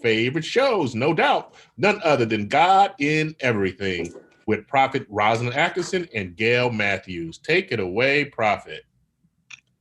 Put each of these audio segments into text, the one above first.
favorite shows, no doubt, none other than God in Everything with Prophet Rosalyn Atkinson and Gail Matthews. Take it away, Prophet.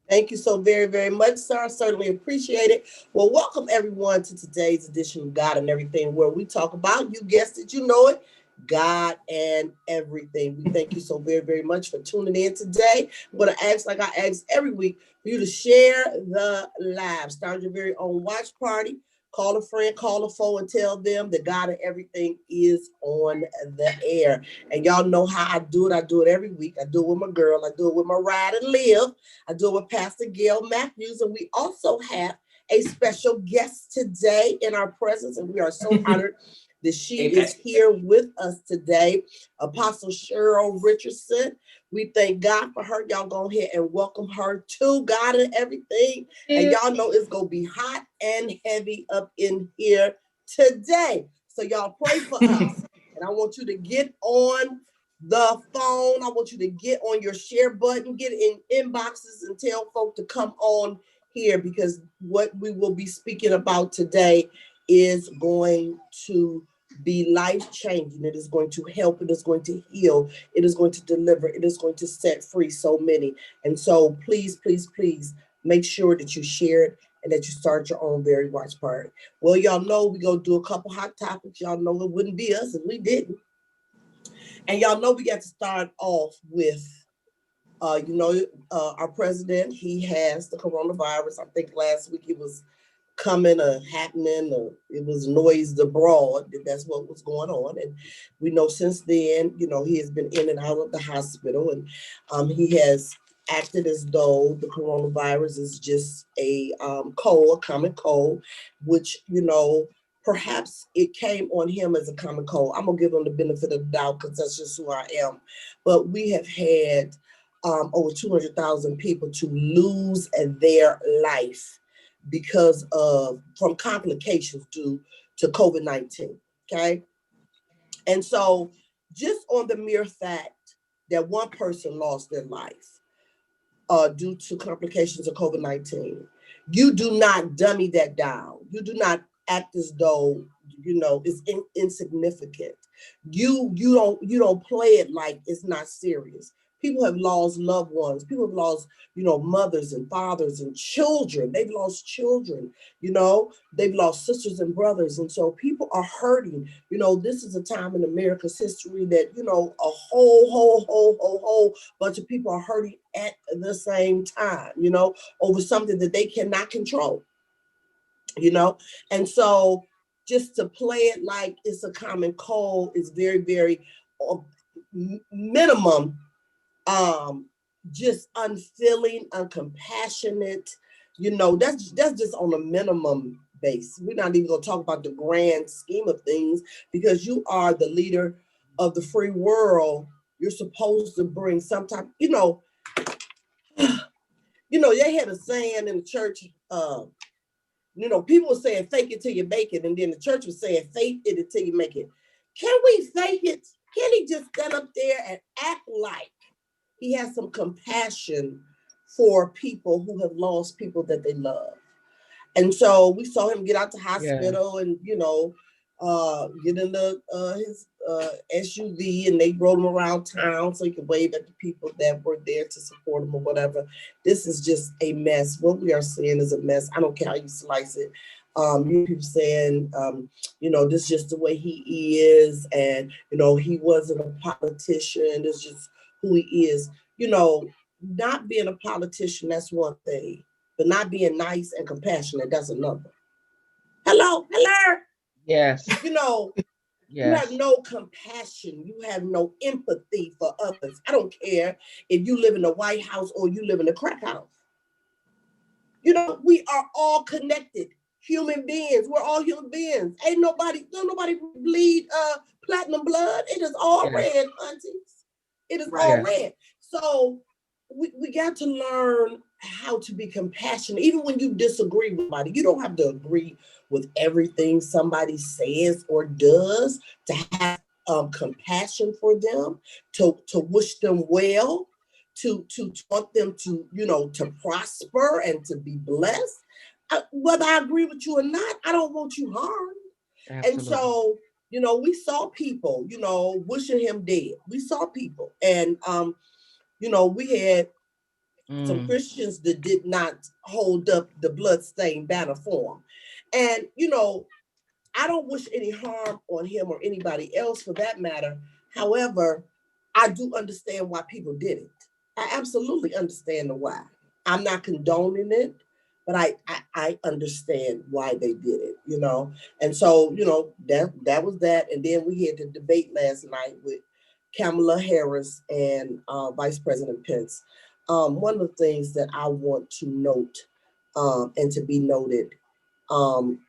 Thank you so very, very much, sir. I certainly appreciate it. Well, welcome everyone to today's edition of God and Everything, where we talk about, you guessed it, you know it, God and everything. We thank you so very, very much for tuning in today. I'm going to ask, like I ask every week, for you to share the live. Start your very own watch party. Call a friend, call a foe, and tell them that God and Everything is on the air. And y'all know how I do it. I do it every week. I do it with my girl. I do it with my ride and live. I do it with Pastor Gail Matthews. And we also have a special guest today in our presence. And we are so honored that she is here with us today, Apostle Cheryl Richardson. We thank God for her. Y'all go ahead and welcome her to God and Everything. And y'all know it's going to be hot and heavy up in here today. So y'all pray for us. And I want you to get on the phone. I want you to get on your share button, get in inboxes and tell folk to come on here, because what we will be speaking about today is going to be life-changing. It is going to help. It is going to heal. It is going to deliver. It is going to set free so many. And so please, please, please make sure that you share it and that you start your own very watch party. Well, y'all know we're going to do a couple hot topics. Y'all know it wouldn't be us if we didn't. And y'all know we got to start off with, our president, he has the coronavirus. I think last week it was coming or happening, or it was noised abroad. That's what was going on. And we know since then, he has been in and out of the hospital, and he has acted as though the coronavirus is just a common cold, which, perhaps it came on him as a common cold. I'm going to give him the benefit of the doubt because that's just who I am. But we have had over 200,000 people to lose their life because from complications due to COVID-19, okay? And so just on the mere fact that one person lost their life due to complications of COVID-19, you do not dummy that down. You do not act as though, it's insignificant. You don't play it like it's not serious. People have lost loved ones. People have lost, mothers and fathers and children. They've lost children, they've lost sisters and brothers. And so people are hurting. This is a time in America's history that, a whole bunch of people are hurting at the same time, over something that they cannot control, And so just to play it like it's a common cold is very, very minimum, just unfeeling, uncompassionate, that's just on a minimum base. We're not even going to talk about the grand scheme of things, because you are the leader of the free world. You're supposed to bring some type, they had a saying in the church, people were saying fake it till you make it, and then the church was saying fake it until you make it. Can we fake it? Can he just stand up there and act like he has some compassion for people who have lost people that they love? And so we saw him get out the hospital and, get in his SUV, and they rode him around town so he could wave at the people that were there to support him or whatever. This is just a mess. What we are seeing is a mess. I don't care how you slice it. You people saying, this is just the way he is. And, he wasn't a politician. It's just who he is. Not being a politician, that's one thing. But not being nice and compassionate, that's another. Hello. Yes. You have no compassion. You have no empathy for others. I don't care if you live in the White House or you live in the crack house. We are all connected human beings. We're all human beings. Don't nobody bleed platinum blood. It is all red, aunties. It is all red. So we got to learn how to be compassionate. Even when you disagree with somebody, you don't have to agree with everything somebody says or does to have compassion for them, to wish them well, to want them to, to prosper and to be blessed. Whether I agree with you or not, I don't want you harmed. Absolutely. And so, we saw people, wishing him dead. We saw people. And, we had some Christians that did not hold up the bloodstained banner for him. And, I don't wish any harm on him or anybody else for that matter. However, I do understand why people did it. I absolutely understand the why. I'm not condoning it, but I understand why they did it, And so, that was that. And then we had the debate last night with Kamala Harris and Vice President Pence. One of the things that I want to note and to be noted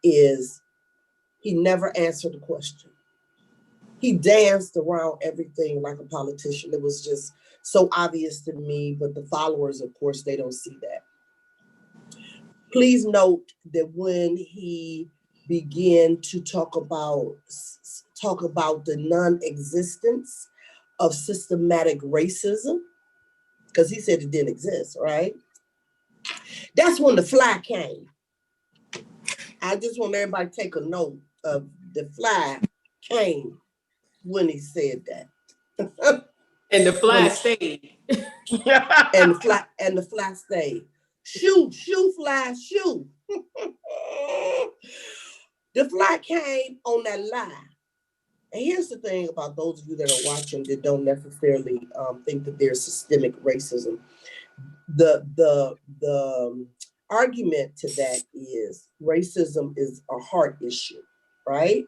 is he never answered the question. He danced around everything like a politician. It was just so obvious to me, but the followers, of course, they don't see that. Please note that when he began to talk about the non-existence of systematic racism, because he said it didn't exist, right? That's when the fly came. I just want everybody to take a note of the fly came when he said that. And the fly stayed. and the fly stayed. Shoo, fly, shoo. The fly came on that lie. And here's the thing about those of you that are watching that don't necessarily think that there's systemic racism. The argument to that is racism is a heart issue, right?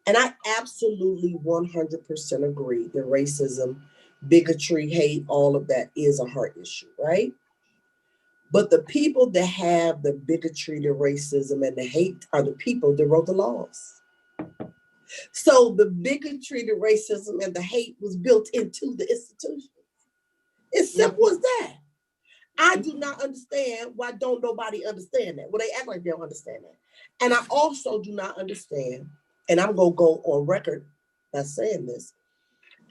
And I absolutely 100% agree that racism, bigotry, hate, all of that is a heart issue, right? But the people that have the bigotry, the racism, and the hate are the people that wrote the laws. So the bigotry, the racism, and the hate was built into the institution. It's simple as that. I do not understand why don't nobody understand that. Well, they act like they don't understand that. And I also do not understand, and I'm going to go on record by saying this,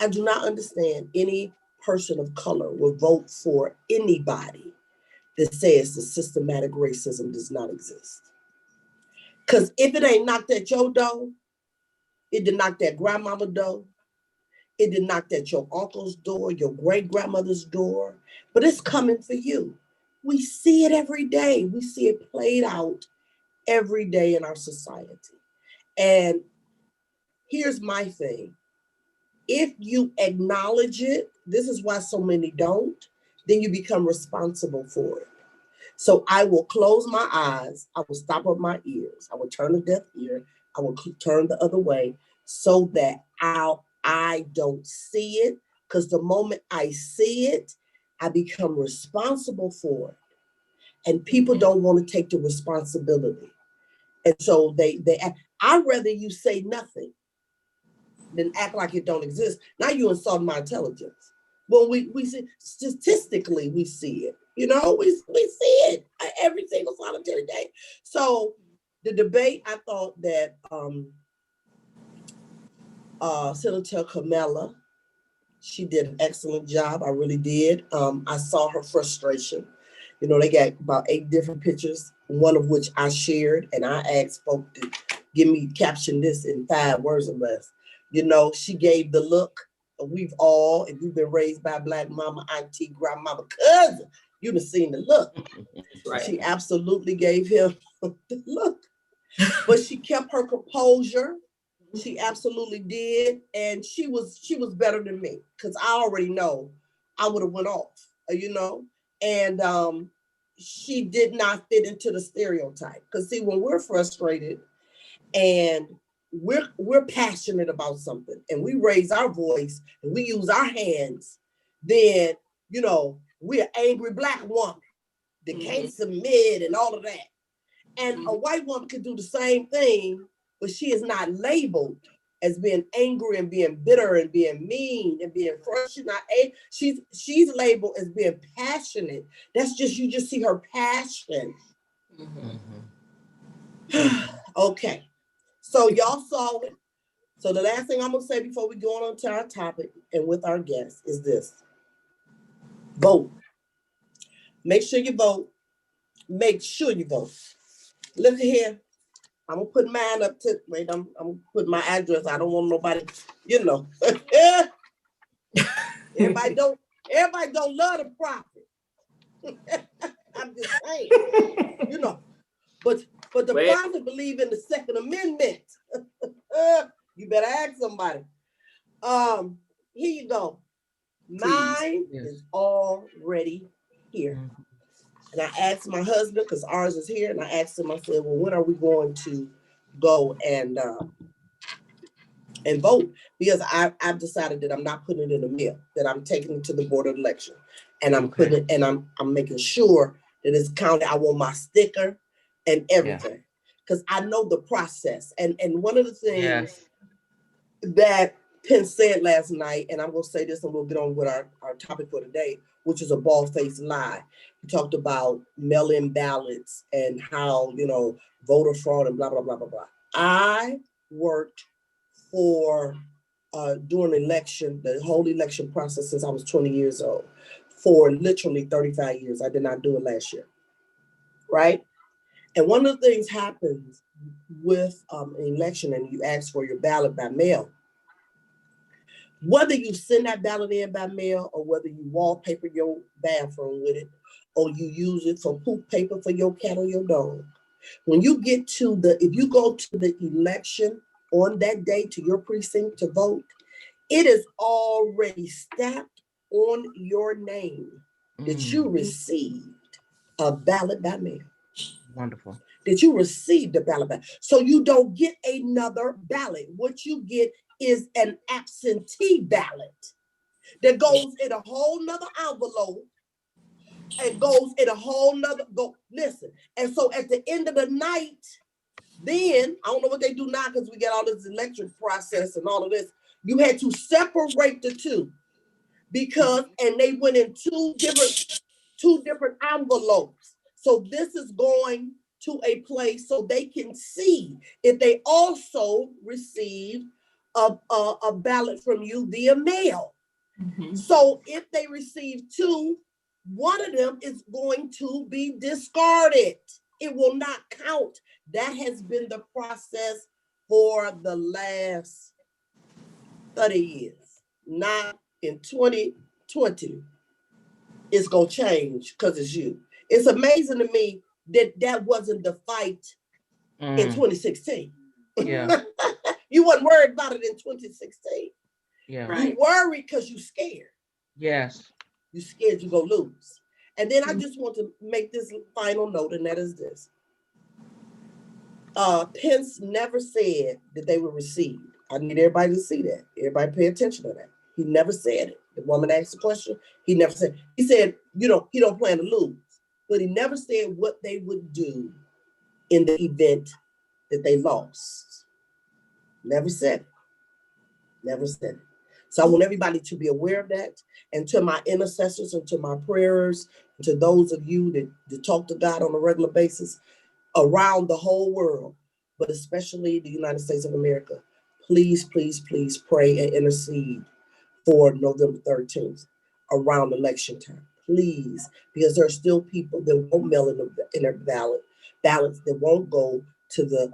I do not understand any person of color will vote for anybody that says the systematic racism does not exist. Because if it ain't knocked at your door, it did knock at grandmama's door, it did knock at your uncle's door, your great-grandmother's door, but it's coming for you. We see it every day. We see it played out every day in our society. And here's my thing. If you acknowledge it, this is why so many don't, then you become responsible for it. So I will close my eyes, I will stop up my ears, I will turn a deaf ear, I will turn the other way so that I don't see it, because the moment I see it, I become responsible for it. And people don't want to take the responsibility. And so I'd rather you say nothing than act like it don't exist. Now you insult my intelligence. Well, we see, statistically, we see it. We see it every single solitary day. So the debate, I thought that Senator Kamala, she did an excellent job. I really did. I saw her frustration. They got about 8 different pictures, one of which I shared, and I asked folks to caption this in 5 words or less. She gave the look. We've all, if you've been raised by a Black mama, auntie, grandmama, cousin, you've been seen the look. Right. She absolutely gave him the look. But she kept her composure. She absolutely did. And she was better than me, because I already know I would have went off, And she did not fit into the stereotype. Because see, when we're frustrated and we're passionate about something and we raise our voice and we use our hands, then we're an angry Black woman that can't submit and all of that. And a white woman can do the same thing, but she is not labeled as being angry and being bitter and being mean and being frustrated. She's labeled as being passionate. That's just, you just see her passion. Okay. So y'all saw it. So the last thing I'm going to say before we go on to our topic and with our guests is this. Vote. Make sure you vote. Make sure you vote. Look here. I'm gonna put mine up to wait. I'm putting my address. I don't want nobody, everybody don't love the prophet. I'm just saying, but the prophet believe in the Second Amendment. You better ask somebody. Here you go. Mine is already here. And I asked my husband, because ours is here, and I asked him, I said, well, when are we going to go and vote? Because I've decided that I'm not putting it in the mail, that I'm taking it to the board of election. And I'm putting it, and I'm making sure that it's counted. I want my sticker and everything. Because I know the process. And one of the things that Penn said last night, and I'm going to say this and we'll get on with our topic for today, which is a bald-faced lie. He talked about mail-in ballots and how, voter fraud and blah, blah, blah, blah, blah. I worked for, during election, the whole election process since I was 20 years old, for literally 35 years. I did not do it last year, right? And one of the things happens with an election and you ask for your ballot by mail, whether you send that ballot in by mail or whether you wallpaper your bathroom with it or you use it for poop paper for your cat or your dog, when you get to if you go to the election on that day to your precinct to vote, it is already stamped on your name that you received a ballot by mail. Wonderful. That you received a ballot by. So you don't get another ballot. What you get is an absentee ballot that goes in a whole nother envelope and goes in a whole nother listen. And so at the end of the night, then I don't know what they do now because we get all this electric process and all of this. You had to separate the two and they went in two different envelopes. So this is going to a place so they can see if they also received a ballot from you via mail. Mm-hmm. So if they receive two, one of them is going to be discarded. It will not count. That has been the process for the last 30 years. Not in 2020. It's going to change because it's you. It's amazing to me that wasn't the fight in 2016. Yeah. You wasn't worried about it in 2016. Yeah. Right. You worried because you scared. Yes. You scared you go lose. And then I just want to make this final note, and that is this. Pence never said that they were received. I need everybody to see that. Everybody pay attention to that. He never said it. The woman asked the question. He never said. He said, he don't plan to lose. But he never said what they would do in the event that they lost. Never said it. Never said it. So I want everybody to be aware of that. And to my intercessors and to my prayers, and to those of you that talk to God on a regular basis around the whole world, but especially the United States of America, please, please, please pray and intercede for November 13th around election time. Please, because there are still people that won't mail in their ballots that won't go to the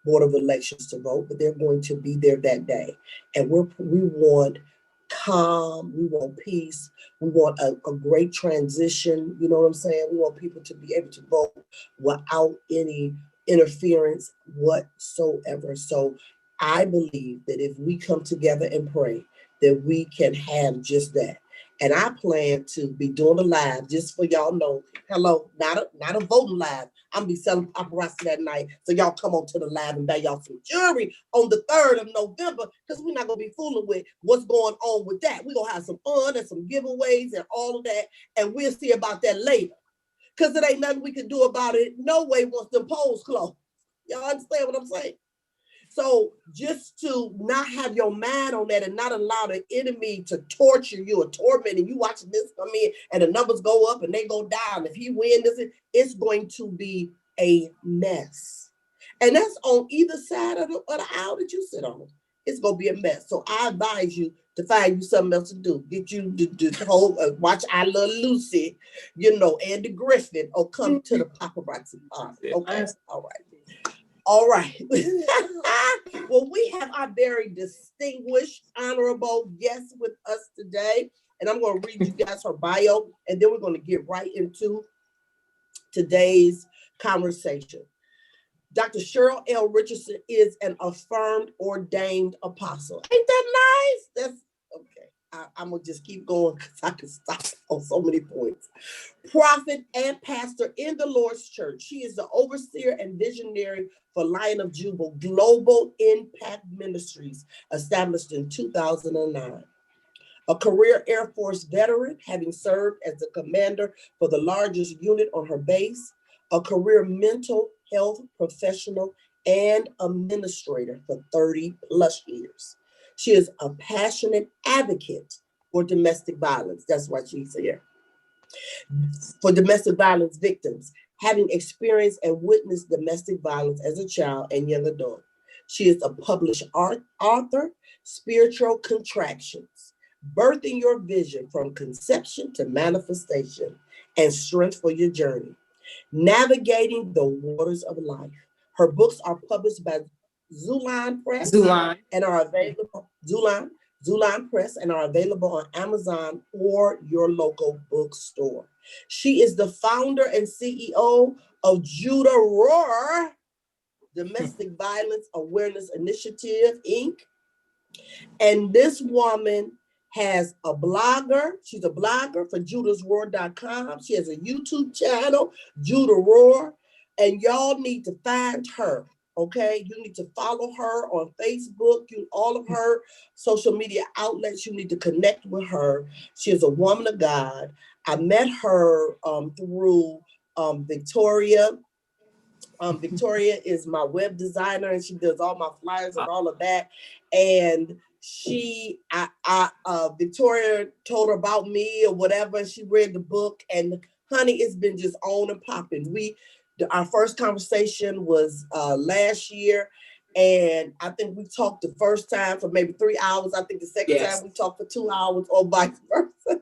Board of Elections to vote, but they're going to be there that day. And we want calm, we want peace, we want a great transition, you know what I'm saying? We want people to be able to vote without any interference whatsoever. So I believe that if we come together and pray, that we can have just that. And I plan to be doing a live, just for y'all know. Hello, not a voting live. I'm gonna be selling paparazzi that night. So y'all come on to the live and buy y'all some jewelry on the 3rd of November, because we're not gonna be fooling with what's going on with that. We're gonna have some fun and some giveaways and all of that, and we'll see about that later. Because it ain't nothing we can do about it no way once the polls close. Y'all understand what I'm saying? So just to not have your mind on that and not allow the enemy to torture you or torment, and you watching this come in and the numbers go up and they go down. If he wins this, it's going to be a mess. And that's on either side of the aisle that you sit on. It's going to be a mess. So I advise you to find you something else to do. Get you to hold, watch I Love Lucy, Andy Griffin, or come to the paparazzi party. Okay, all right. All right. Well, we have our very distinguished, honorable guest with us today. And I'm going to read you guys her bio, and then we're going to get right into today's conversation. Dr. Cheryl L. Richardson is an affirmed ordained apostle. Ain't that nice? That's okay. I'm going to just keep going because I can stop on so many points. Prophet and pastor in the Lord's church. She is the overseer and visionary for Lion of Judah Global Impact Ministries, established in 2009. A career Air Force veteran, having served as the commander for the largest unit on her base, a career mental health professional and administrator for 30 plus years. She is a passionate advocate for domestic violence. That's why she's here. For domestic violence victims, having experienced and witnessed domestic violence as a child and young adult. She is a published author, Spiritual Contractions, Birthing Your Vision from Conception to Manifestation, and Strength for Your Journey, Navigating the Waters of Life. Her books are published by Rosalyn Press and are available, Rosalyn Press, and are available on Amazon or your local bookstore. She is the founder and CEO of Judah Roar Domestic Violence Awareness Initiative, Inc. And this woman has a blogger. She's a blogger for judahsroar.com. She has a YouTube channel, Judah Roar, and y'all need to find her. Okay, you need to follow her on Facebook, all of her social media outlets. You need to connect with her. She is a woman of God. I met her through Victoria. Victoria is my web designer, and she does all my flyers and all of that. And Victoria told her about me or whatever, and she read the book, and honey, it's been just on and popping. Our first conversation was last year, and I think we talked the first time for maybe 3 hours. I think the second time we talked for 2 hours, or vice versa.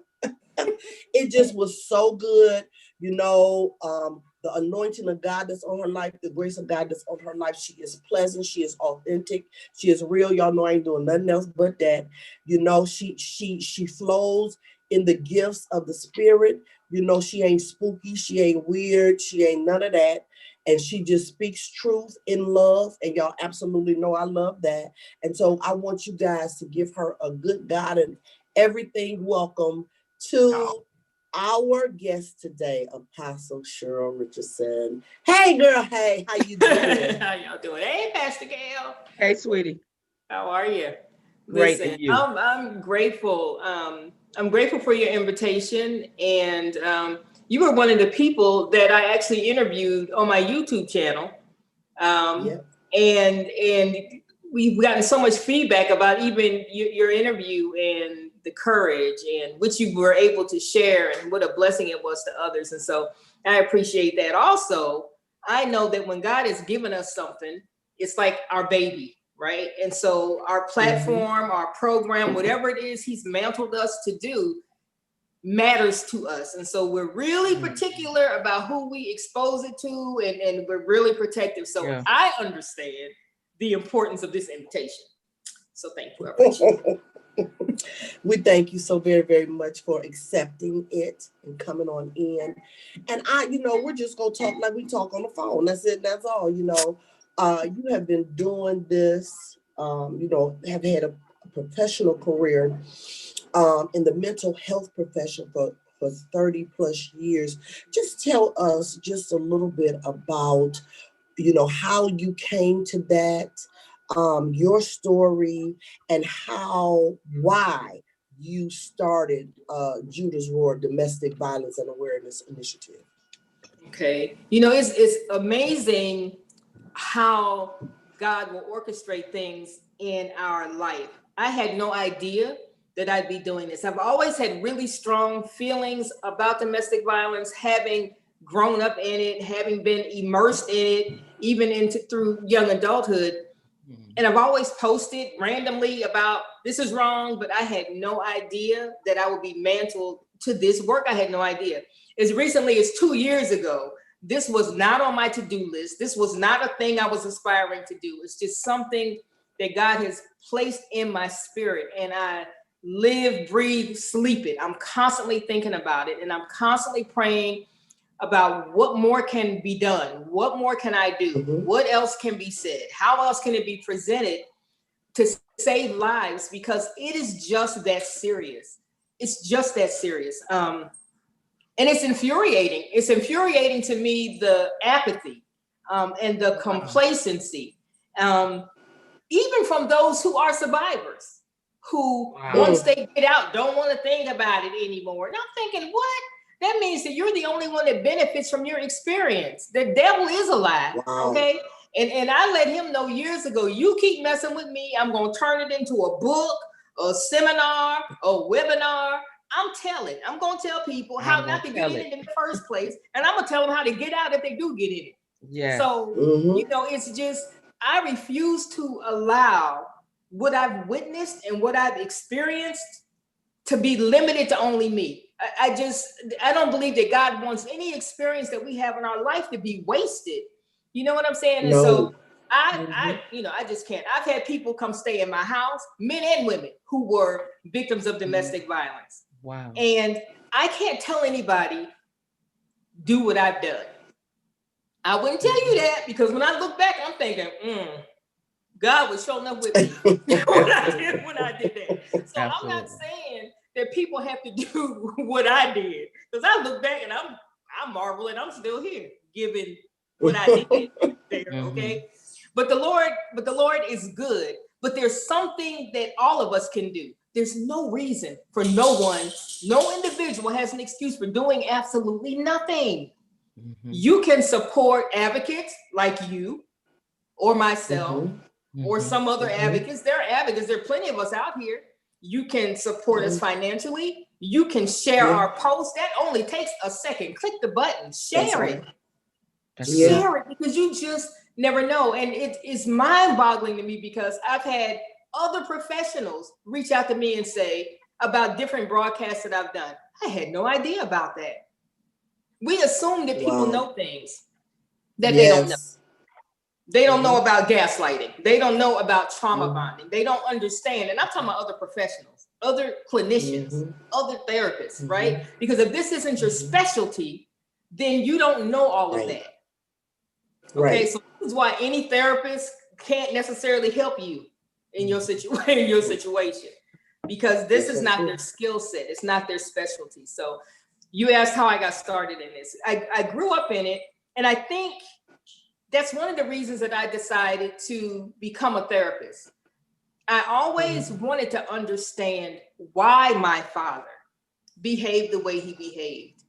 It just was so good, the anointing of God that's on her life, the grace of God that's on her life. She is pleasant, she is authentic, she is real. Y'all know I ain't doing nothing else but that. She flows in the gifts of the Spirit. She ain't spooky, she ain't weird, she ain't none of that. And she just speaks truth in love. And y'all absolutely know I love that. And so I want you guys to give her a good God and everything welcome to our guest today, Apostle Cheryl Richardson. Hey, girl. Hey, how you doing? How y'all doing? Hey, Pastor Gail. Hey, sweetie. How are you? Great. Listen, And you? I'm grateful. I'm grateful for your invitation, and you were one of the people that I actually interviewed on my YouTube channel. And we've gotten so much feedback about even your interview and the courage and which you were able to share, and what a blessing it was to others. And so I appreciate that. Also, I know that when God has given us something, it's like our baby, right? And so our platform, our program, whatever it is he's mantled us to do, matters to us. And so we're really particular about who we expose it to, and we're really protective. So I understand the importance of this invitation. So thank you. I appreciate it. We thank you so very, very much for accepting it and coming on in. And we're just going to talk like we talk on the phone. That's it. That's all. You have been doing this, have had a professional career in the mental health profession for 30 plus years. Just tell us just a little bit about, how you came to that, your story, and why you started Judah's Roar Domestic Violence and Awareness Initiative. Okay. It's amazing how God will orchestrate things in our life. I had no idea that I'd be doing this. I've always had really strong feelings about domestic violence, having grown up in it, having been immersed in it, even through young adulthood. And I've always posted randomly about this is wrong, but I had no idea that I would be mantled to this work. I had no idea. As recently as 2 years ago, This was not on my to-do list. This was not a thing I was aspiring to do. It's just something that God has placed in my spirit, and I live, breathe, sleep it. I'm constantly thinking about it, and I'm constantly praying about what more can be done. What more can I do? Mhm. What else can be said? How else can it be presented to save lives? Because it is just that serious. It's just that serious. And it's infuriating. It's infuriating to me, the apathy and the complacency, even from those who are survivors, who once they get out, don't want to think about it anymore. And I'm thinking, what? That means that you're the only one that benefits from your experience. The devil is alive, okay? And I let him know years ago, you keep messing with me, I'm going to turn it into a book, a seminar, a webinar. I'm going to tell people how not to get in it in the first place. And I'm going to tell them how to get out if they do get in it. Yeah. So, you know, it's just, I refuse to allow what I've witnessed and what I've experienced to be limited to only me. I don't believe that God wants any experience that we have in our life to be wasted. You know what I'm saying? And so I just can't. I've had people come stay in my house, men and women, who were victims of domestic violence. Wow. And I can't tell anybody, do what I've done. I wouldn't tell you that, because when I look back, I'm thinking, God was showing up with me when I did that. So I'm not saying that people have to do what I did, because I look back and I marvel and I'm still here, given what I did there. Okay. But the Lord is good. But there's something that all of us can do. There's no reason for no individual has an excuse for doing absolutely nothing. You can support advocates like you or myself or some other advocates. There are advocates. There are plenty of us out here. You can support us financially. You can share our post. That only takes a second. Click the button, share it. Share it, because you just never know. And it is mind-boggling to me, because I've had other professionals reach out to me and say about different broadcasts that I've done, I had no idea about that. We assume that people know things that they don't know. They don't know about gaslighting. They don't know about trauma bonding. They don't understand. And I'm talking about other professionals, other clinicians, other therapists, right? Because if this isn't your specialty, then you don't know all of that. Okay, so this is why any therapist can't necessarily help you in your situation, because this is not their skill set. It's not their specialty. So you asked how I got started in this. I grew up in it, and I think that's one of the reasons that I decided to become a therapist. I always wanted to understand why my father behaved the way he behaved.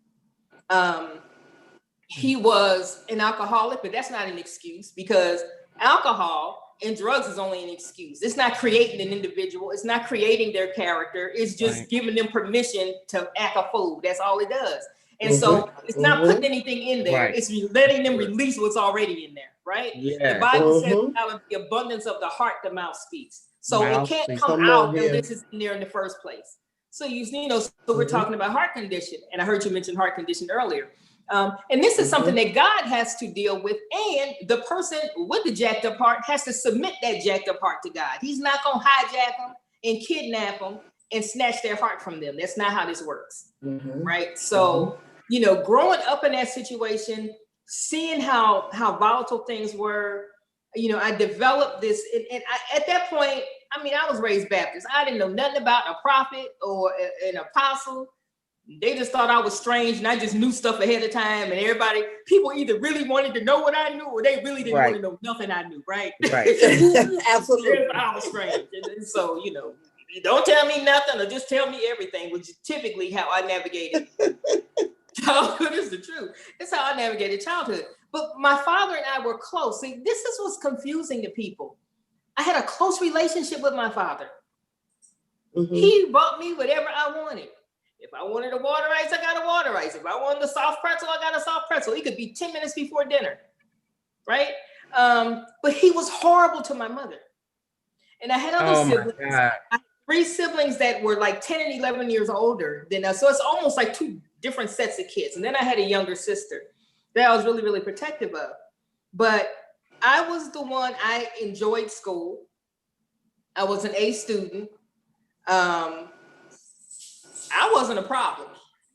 He was an alcoholic, but that's not an excuse, because alcohol and drugs is only an excuse. It's not creating an individual. It's not creating their character. It's just giving them permission to act a fool. That's all it does. And so it's not putting anything in there. It's letting them release what's already in there, right? The Bible says out of the abundance of the heart, the mouth speaks. So it can't come out unless it's in there in the first place. So so we're talking about heart condition, and I heard you mention heart condition earlier. And this is something that God has to deal with, and the person with the jacked up heart has to submit that jacked up heart to God. He's not going to hijack them and kidnap them and snatch their heart from them. That's not how this works, right? So, growing up in that situation, seeing how volatile things were, I developed this, and at that point, I was raised Baptist. I didn't know nothing about a prophet or an apostle. They just thought I was strange, and I just knew stuff ahead of time. And people either really wanted to know what I knew, or they really didn't want to know nothing I knew, right? Absolutely. I was strange. And so, don't tell me nothing, or just tell me everything, which is typically how I navigated childhood. Is the truth. It's how I navigated childhood. But my father and I were close. See, this is what's confusing to people. I had a close relationship with my father. He bought me whatever I wanted. If I wanted a water ice, I got a water ice. If I wanted a soft pretzel, I got a soft pretzel. It could be 10 minutes before dinner, right? But he was horrible to my mother. And I had other siblings. I had 3 siblings that were like 10 and 11 years older than us. So it's almost like 2 different sets of kids. And then I had a younger sister. that I was really, really protective of. But I was the one, I enjoyed school. I was an A student. I wasn't a problem.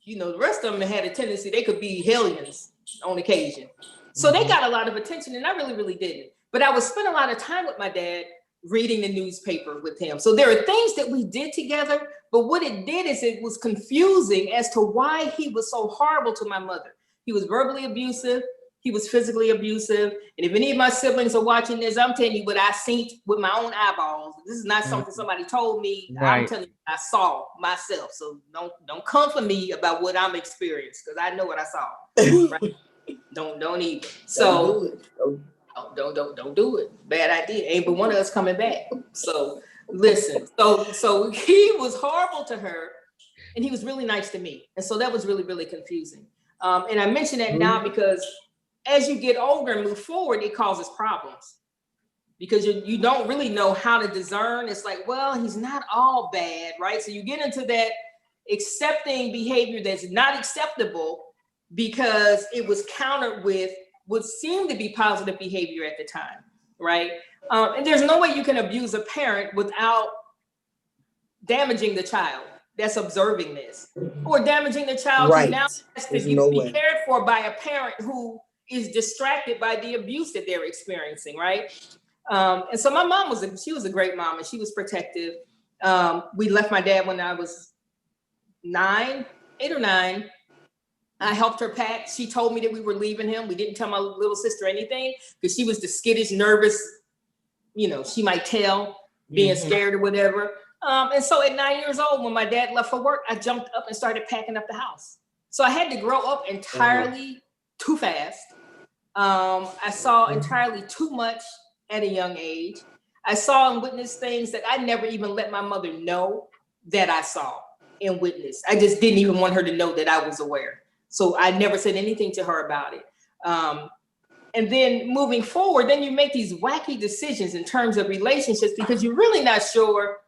You know, the rest of them had a tendency, they could be hellions on occasion. So they got a lot of attention, and I really, really didn't. But I would spend a lot of time with my dad reading the newspaper with him. So there are things that we did together, but what it did is it was confusing as to why he was so horrible to my mother. He was verbally abusive. He was physically abusive. And if any of my siblings are watching this, I'm telling you what I seen with my own eyeballs. This is not something somebody told me. Right. I'm telling you, I saw myself. So don't come for me about what I'm experiencing, because I know what I saw. Right? Don't even. So don't do it. Bad idea. Ain't but one of us coming back. So listen. So he was horrible to her, and he was really nice to me. And so that was really, really confusing. And I mention that now because as you get older and move forward, it causes problems, because you don't really know how to discern. It's like, well, he's not all bad, right? So you get into that accepting behavior that's not acceptable because it was countered with what seemed to be positive behavior at the time, right? And there's no way you can abuse a parent without damaging the child that's observing this, or damaging the child who now has to be cared for by a parent who is distracted by the abuse that they're experiencing, right? And so my mom she was a great mom, and she was protective. We left my dad when I was 8 or 9. I helped her pack. She told me that we were leaving him. We didn't tell my little sister anything because she was the skittish, nervous, you know, she might tell, being scared or whatever. And so at 9 years old, when my dad left for work, I jumped up and started packing up the house. So I had to grow up entirely too fast. I saw entirely too much at a young age. I saw and witnessed things that I never even let my mother know that I saw and witnessed. I just didn't even want her to know that I was aware. So I never said anything to her about it. And then moving forward, then you make these wacky decisions in terms of relationships because you're really not sure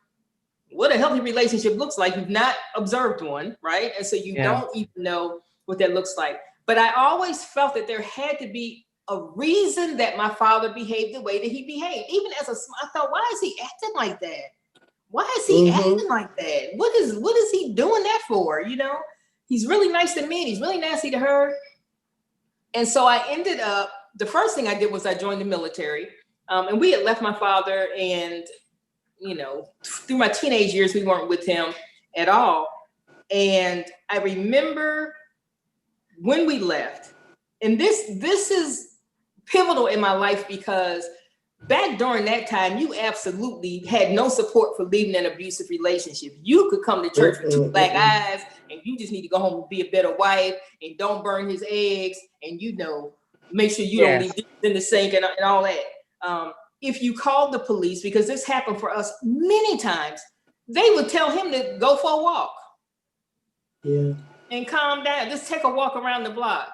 what a healthy relationship looks like. You've not observed one, right? And so you don't even know what that looks like. But I always felt that there had to be a reason that my father behaved the way that he behaved. Even as I thought, why is he acting like that? Why is he acting like that? What is he doing that for? You know, he's really nice to me and he's really nasty to her. And so I ended up, the first thing I did was I joined the military. And we had left my father, and, you know, through my teenage years, we weren't with him at all. And I remember when we left, and this is pivotal in my life because back during that time, you absolutely had no support for leaving an abusive relationship. You could come to church with 2 black eyes and you just need to go home and be a better wife and don't burn his eggs and, you know, make sure you don't leave dishes in the sink and all that. If you called the police, because this happened for us many times, they would tell him to go for a walk. Yeah. And calm down. Just take a walk around the block.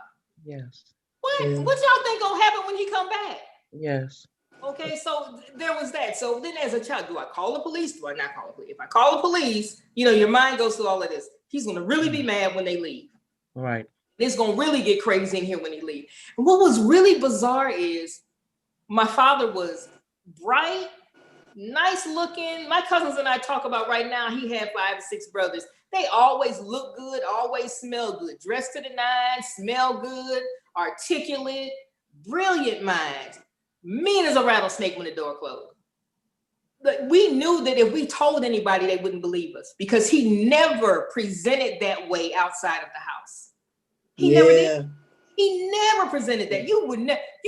Yes. What y'all think gonna happen when he come back? Yes. Okay, so there was that. So then as a child, do I call the police? Do I not call the police? If I call the police, you know, your mind goes through all of this. He's gonna really be mad when they leave. Right. It's gonna really get crazy in here when he leaves. And what was really bizarre is my father was bright, nice looking. My cousins and I talk about right now, he had 5 or 6 brothers. They always look good, always smell good, dressed to the nines, smell good, articulate, brilliant minds. Mean as a rattlesnake when the door closed. But we knew that if we told anybody, they wouldn't believe us because he never presented that way outside of the house. He never did. He never presented that. You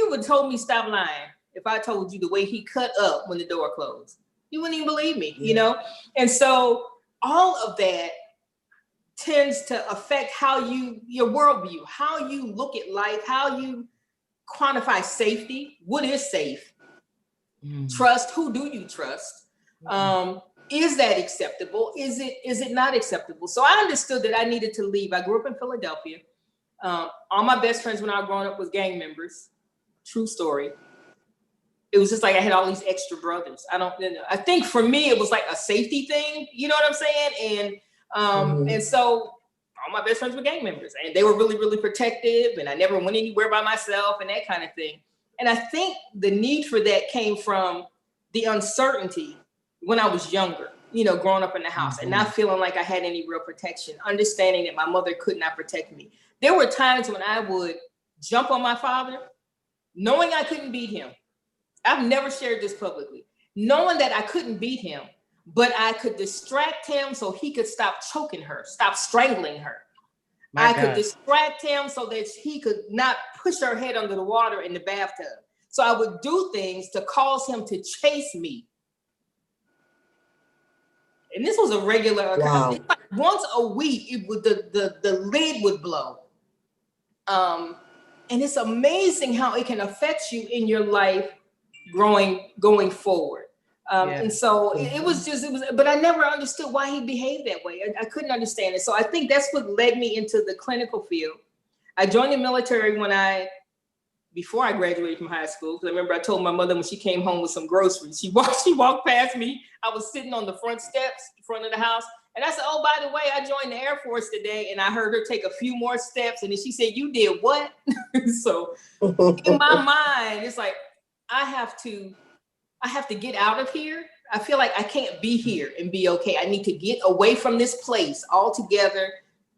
would told me stop lying if I told you the way he cut up when the door closed. You wouldn't even believe me, you know? And so all of that tends to affect how your worldview, how you look at life, how you quantify safety. What is safe? Trust. Who do you trust? Is that acceptable? Is it not acceptable? So I understood that I needed to leave. I grew up in Philadelphia. All my best friends when I was growing up was gang members. True story. It was just like I had all these extra brothers. I think for me it was like a safety thing. You know what I'm saying? And and so all my best friends were gang members, and they were really, really protective, and I never went anywhere by myself and that kind of thing. And I think the need for that came from the uncertainty when I was younger, you know, growing up in the house and not feeling like I had any real protection, understanding that my mother could not protect me. There were times when I would jump on my father, knowing I couldn't beat him. I've never shared this publicly, knowing that I couldn't beat him, but I could distract him so he could stop choking her, stop strangling her. I could distract him so that he could not push her head under the water in the bathtub. So I would do things to cause him to chase me. And this was a regular occurrence. Like once a week, it would the lid would blow. And it's amazing how it can affect you in your life going forward. And so it was, but I never understood why he behaved that way. I couldn't understand it. So I think that's what led me into the clinical field. I joined the military before I graduated from high school. Because I remember I told my mother when she came home with some groceries, she walked past me. I was sitting on the front steps, in front of the house. And I said, oh, by the way, I joined the Air Force today. And I heard her take a few more steps. And then she said, you did what? So in my mind, it's like, I have to get out of here. I feel like I can't be here and be okay. I need to get away from this place altogether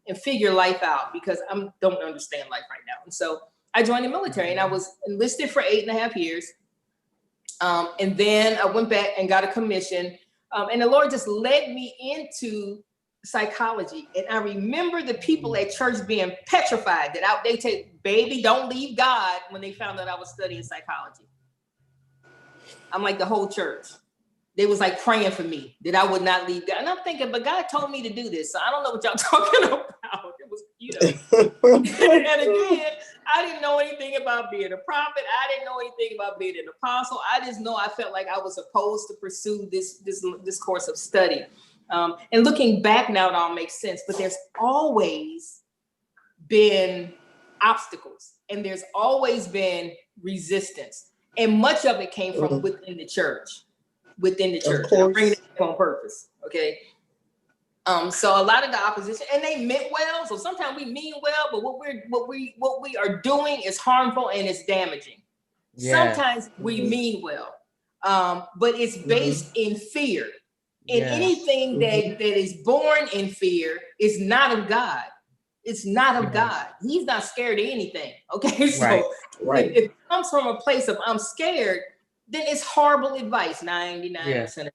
and figure life out because I don't understand life right now. And so I joined the military and I was enlisted for 8.5 years. And then I went back and got a commission. And the Lord just led me into psychology. And I remember the people at church being petrified that they said, baby, don't leave God, when they found out I was studying psychology. I'm like the whole church. They was like praying for me that I would not leave God. And I'm thinking, but God told me to do this. So I don't know what y'all talking about. It was, and again, I didn't know anything about being a prophet. I didn't know anything about being an apostle. I just know I felt like I was supposed to pursue this course of study. And looking back now, it all makes sense. But there's always been obstacles and there's always been resistance. And much of it came from within the church. I'm bringing it up on purpose, okay? So a lot of the opposition, and they meant well. So sometimes we mean well, but what we are doing is harmful and it's damaging. Yeah. Sometimes we mean well, but it's based in fear. And anything that is born in fear is not of God. It's not of God. He's not scared of anything. Okay, so if it comes from a place of I'm scared, then it's horrible advice. 99% of the time,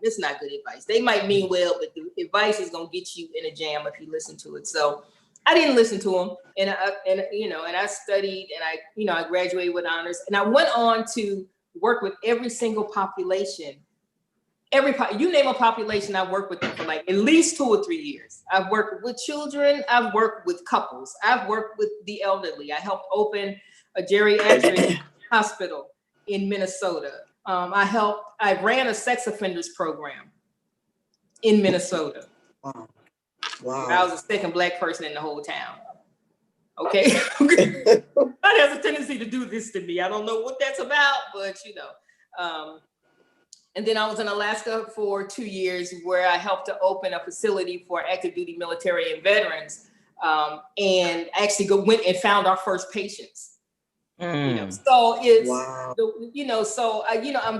it's not good advice. They might mean well, but the advice is gonna get you in a jam if you listen to it. So I didn't listen to them, and I studied, and I graduated with honors, and I went on to work with every single population. You name a population, I worked with them for like at least 2 or 3 years. I've worked with children, I've worked with couples, I've worked with the elderly. I helped open a geriatric hospital in Minnesota. I ran a sex offenders program in Minnesota. Wow. I was the second Black person in the whole town. Okay. God has a tendency to do this to me. I don't know what that's about, but and then I was in Alaska for 2 years where I helped to open a facility for active duty military and veterans. And actually went and found our first patients. So it's, I'm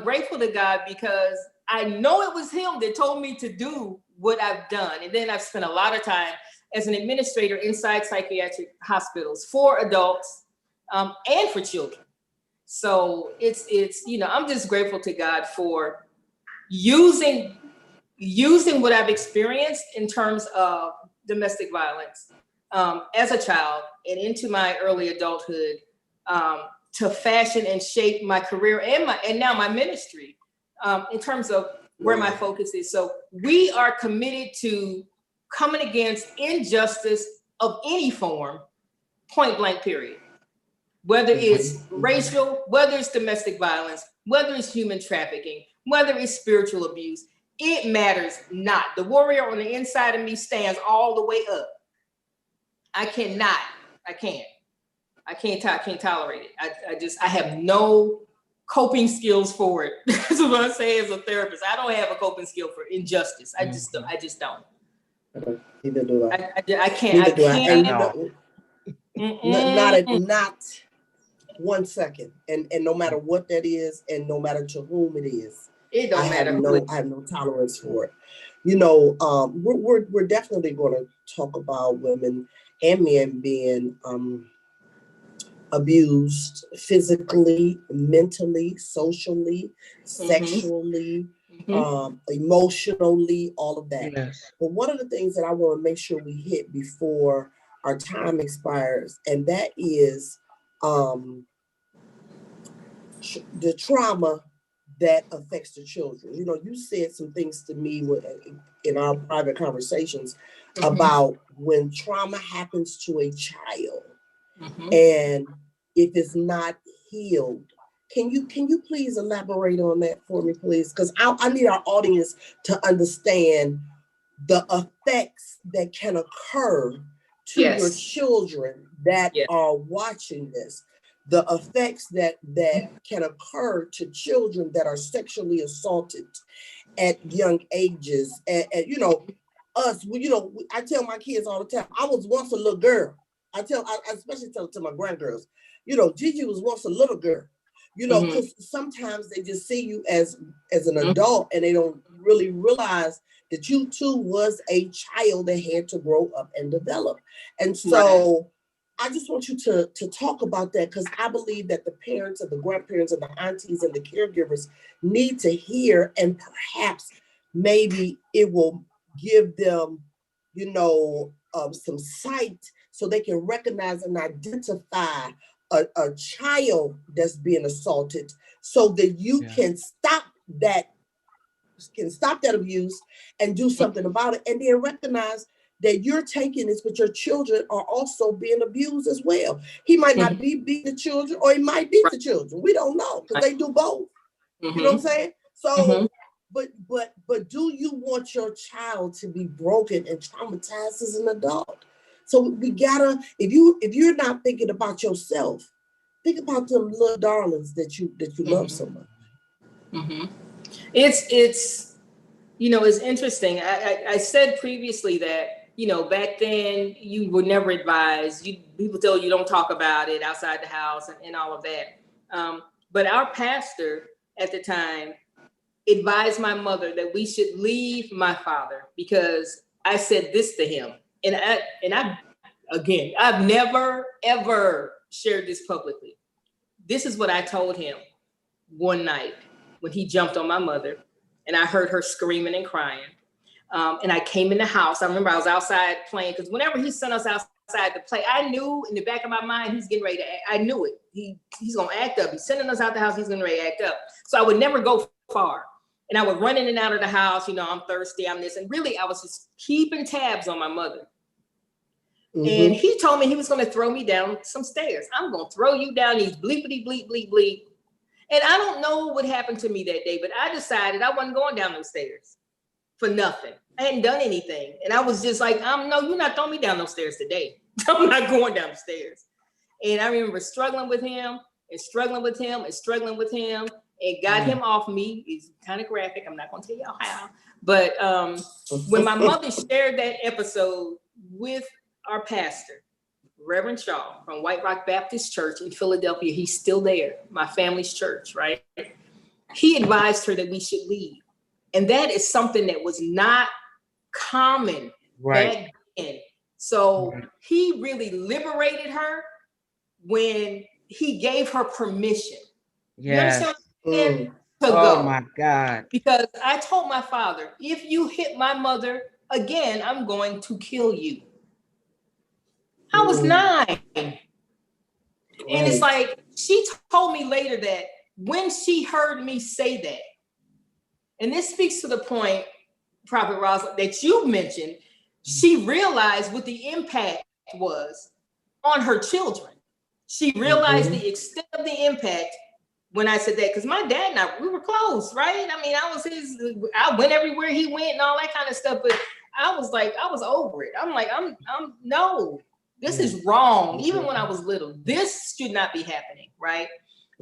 grateful to God because I know it was him that told me to do what I've done. And then I've spent a lot of time as an administrator inside psychiatric hospitals for adults and for children. So it's I'm just grateful to God for using what I've experienced in terms of domestic violence as a child and into my early adulthood to fashion and shape my career and now my ministry in terms of where my focus is. So we are committed to coming against injustice of any form, point blank, period. Whether it's racial, whether it's domestic violence, whether it's human trafficking, whether it's spiritual abuse, it matters not. The warrior on the inside of me stands all the way up. I can't tolerate it. I have no coping skills for it. That's what I say as a therapist. I don't have a coping skill for injustice. I just don't. Neither do I. I can't. Neither I do I. And can't. not 1 second. And no matter what that is, and no matter to whom it is, It don't matter who it is. I have no tolerance for it. You know, we're definitely going to talk about women and men being abused physically, mentally, socially, sexually, emotionally, all of that. Yes. But one of the things that I want to make sure we hit before our time expires, and that is the trauma that affects the children. You know, you said some things to me in our private conversations about when trauma happens to a child, and if it's not healed. Can you please elaborate on that for me, please? Because I need our audience to understand the effects that can occur to your children that are watching this. The effects that can occur to children that are sexually assaulted at young ages. And you know, us, you know, I tell my kids all the time, I was once a little girl. I especially tell it to my grandgirls, you know, Gigi was once a little girl, you know, because sometimes they just see you as an adult and they don't really realize that you too was a child that had to grow up and develop. And so I just want you to talk about that, because I believe that the parents and the grandparents and the aunties and the caregivers need to hear, and perhaps maybe it will give them, you know, some sight so they can recognize and identify a child that's being assaulted, so that you can stop that abuse and do something about it, and then recognize that you're taking this, but your children are also being abused as well. He might not be beating the children, or he might beat the children. We don't know, because they do both. You know what I'm saying? So, but do you want your child to be broken and traumatized as an adult? So we gotta, if you're not thinking about yourself, think about them little darlings that you love so much. It's you know, it's interesting. I said previously that, you know, back then you were never advised. People tell you don't talk about it outside the house and all of that. But our pastor at the time advised my mother that we should leave my father, because I said this to him. And I've never, ever shared this publicly. This is what I told him one night when he jumped on my mother, and I heard her screaming and crying. And I came in the house. I remember I was outside playing, because whenever he sent us outside to play, I knew in the back of my mind, he's getting ready to act. I knew it. He's going to act up. He's sending us out the house. He's getting ready to act up. So I would never go far. And I would run in and out of the house. You know, I'm thirsty, I'm this. And really, I was just keeping tabs on my mother. And he told me he was going to throw me down some stairs. I'm going to throw you down these bleepity bleep, bleep, bleep. And I don't know what happened to me that day, but I decided I wasn't going down those stairs for nothing. I hadn't done anything. And I was just like, no, you're not throwing me down those stairs today. I'm not going down the stairs. And I remember struggling with him and struggling with him and struggling with him, and got him off me. It's kind of graphic. I'm not going to tell y'all how. But when my mother shared that episode with our pastor, Reverend Shaw from White Rock Baptist Church in Philadelphia, he's still there, my family's church, right? He advised her that we should leave. And that is something that was not common back then. So he really liberated her when he gave her permission. You understand what I'm saying? To go. Oh my God. Because I told my father, if you hit my mother again, I'm going to kill you. I was 9. And it's like, she told me later that when she heard me say that, and this speaks to the point, Prophet Rosalyn, that you mentioned, she realized what the impact was on her children. She realized the extent of the impact when I said that, because my dad and I, we were close, right? I mean, I went everywhere he went and all that kind of stuff, but I was like, I was over it. I'm like, no, this is wrong. Even when I was little, this should not be happening, right?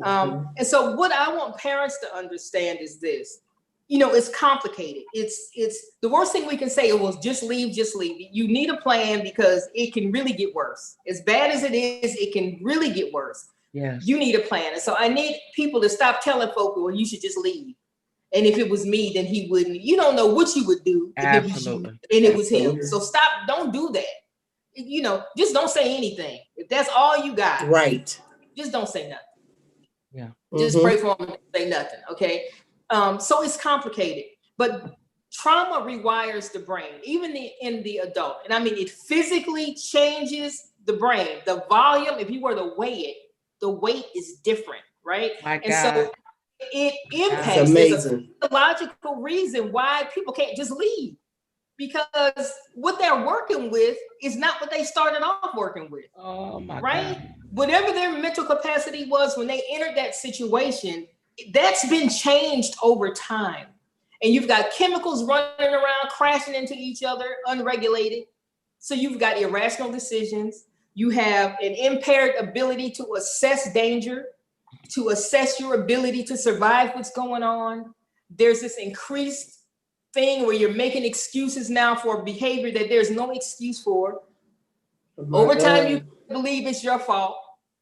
And so what I want parents to understand is this: you know, it's complicated. It's the worst thing we can say was just leave, just leave. You need a plan because it can really get worse. As bad as it is, it can really get worse. Yes. You need a plan. And so I need people to stop telling folk, well, you should just leave. And if it was me, then he wouldn't. You don't know what you would do if it was you and it was him. So stop, don't do that. You know, just don't say anything. If that's all you got, right, just don't say nothing. Yeah. Just pray for him and say nothing. Okay. So it's complicated, but trauma rewires the brain, even in the adult. And I mean, it physically changes the brain. The volume, if you were to weigh it, the weight is different, right? My and God. so it impacts. it's amazing. There's a logical reason why people can't just leave, because what they're working with is not what they started off working with. Oh my right? God. Whatever their mental capacity was when they entered that situation, that's been changed over time. And you've got chemicals running around, crashing into each other, unregulated. So you've got irrational decisions. You have an impaired ability to assess danger, to assess your ability to survive what's going on. There's this increased thing where you're making excuses now for behavior that there's no excuse for. Over time, you believe it's your fault.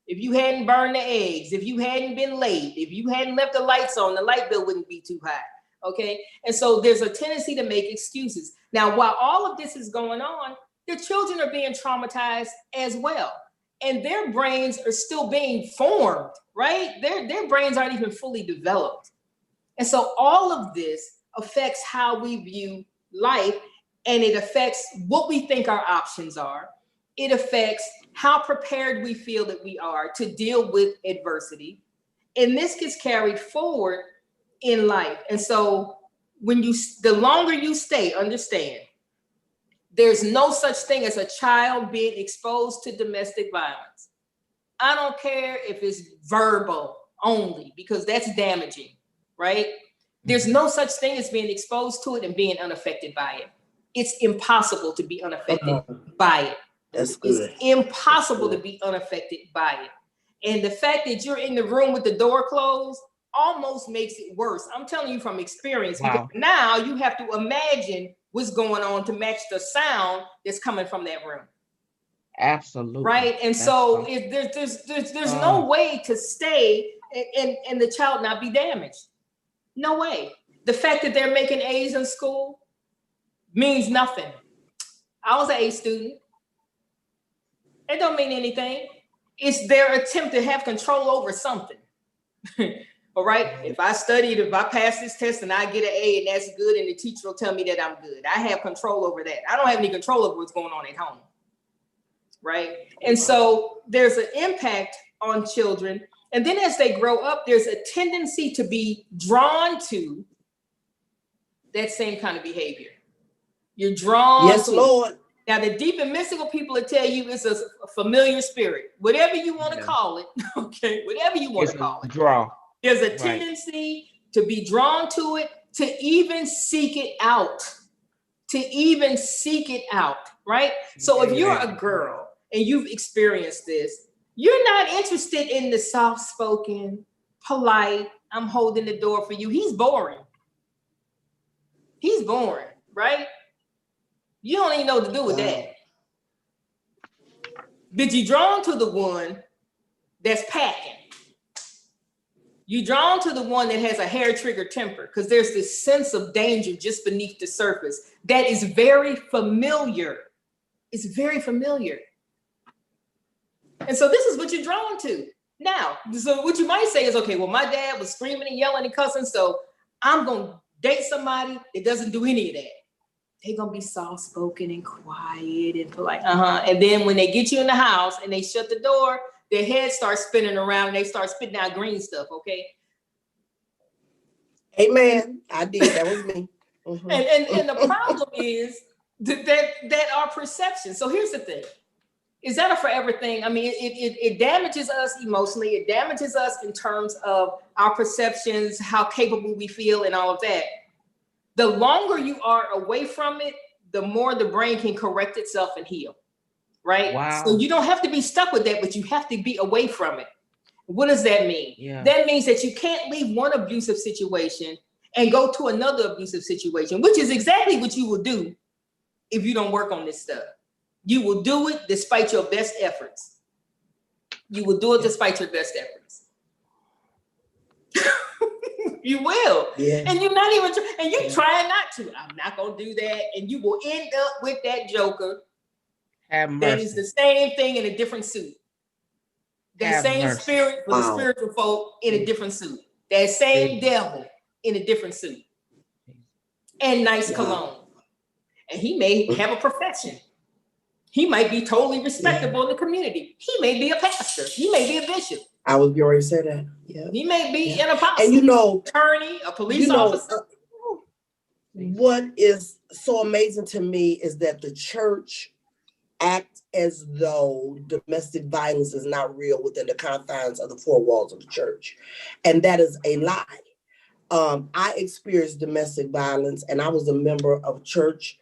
If you hadn't burned the eggs, if you hadn't been late, if you hadn't left the lights on, the light bill wouldn't be too high. Okay. And so there's a tendency to make excuses. Now, while all of this is going on, the children are being traumatized as well. And their brains are still being formed, right? Their brains aren't even fully developed. And so all of this affects how we view life, and it affects what we think our options are. It affects how prepared we feel that we are to deal with adversity. And this gets carried forward in life. And so the longer you stay, understand, there's no such thing as a child being exposed to domestic violence. I don't care if it's verbal only, because that's damaging, right? There's no such thing as being exposed to it and being unaffected by it. It's impossible to be unaffected by it. That's good. It's impossible to be unaffected by it. And the fact that you're in the room with the door closed almost makes it worse. I'm telling you from experience. Wow. Because now you have to imagine what's going on to match the sound that's coming from that room. Absolutely. Right. And That's so right. there's no way to stay and the child not be damaged. No way. The fact that they're making A's in school means nothing. I was an A student. It don't mean anything. It's their attempt to have control over something. All right. If I studied, if I pass this test and I get an A and that's good, and the teacher will tell me that I'm good, I have control over that. I don't have any control over what's going on at home. Right. And so there's an impact on children. And then as they grow up, there's a tendency to be drawn to that same kind of behavior. You're drawn Yes, to Lord. Now, the deep and mystical people will tell you it's a familiar spirit, whatever you want to call it. Okay, whatever you want to call it. Draw. There's a tendency to be drawn to it, to even seek it out, right? So if you're a girl and you've experienced this, you're not interested in the soft-spoken, polite, I'm holding the door for you. He's boring. He's boring, right? You don't even know what to do with that. But you're drawn to the one that's packing. You're drawn to the one that has a hair trigger temper, because there's this sense of danger just beneath the surface that is very familiar. It's very familiar. And so this is what you're drawn to. Now, so what you might say is, okay, well, my dad was screaming and yelling and cussing, so I'm going to date somebody that doesn't do any of that. They're going to be soft-spoken and quiet and polite. And then when they get you in the house and they shut the door, their head starts spinning around and they start spitting out green stuff, okay? Amen. I did. That was me. Mm-hmm. And the problem is that our perception. So here's the thing. Is that a forever thing? I mean, it damages us emotionally. It damages us in terms of our perceptions, how capable we feel and all of that. The longer you are away from it, the more the brain can correct itself and heal, right? Wow. So you don't have to be stuck with that, but you have to be away from it. What does that mean? Yeah. That means that you can't leave one abusive situation and go to another abusive situation, which is exactly what you will do if you don't work on this stuff. You will do it despite your best efforts. You will do it despite your best efforts. You will. Yeah. And you're not even, and you're trying not to. I'm not going to do that. And you will end up with that joker. Have mercy. That is the same thing in a different suit. That Have same mercy. spirit for the spiritual folk in a different suit. That same devil in a different suit. And nice cologne. And he may have a profession. He might be totally respectable in the community. He may be a pastor. He may be a bishop. I was going to say that. Yeah. He may be an apostle. And you know, attorney, a police officer. What is so amazing to me is that the church acts as though domestic violence is not real within the confines of the four walls of the church. And that is a lie. I experienced domestic violence, and I was a member of church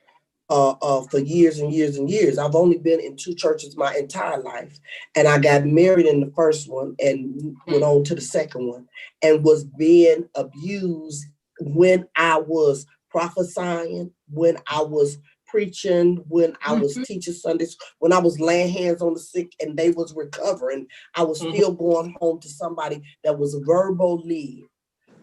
for years and years and years. I've only been in 2 churches my entire life, and I got married in the first one and went on to the second one, and was being abused when I was prophesying, when I was preaching, when I was teaching Sundays, when I was laying hands on the sick and they was recovering. I was still going home to somebody that was verbally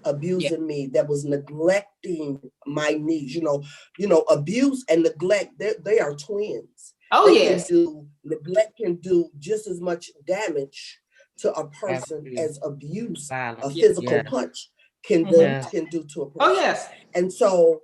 abusing me, that was neglecting my needs. You know, abuse and neglect, they are twins. Neglect can do just as much damage to a person as abuse, a physical punch can do to a person. And so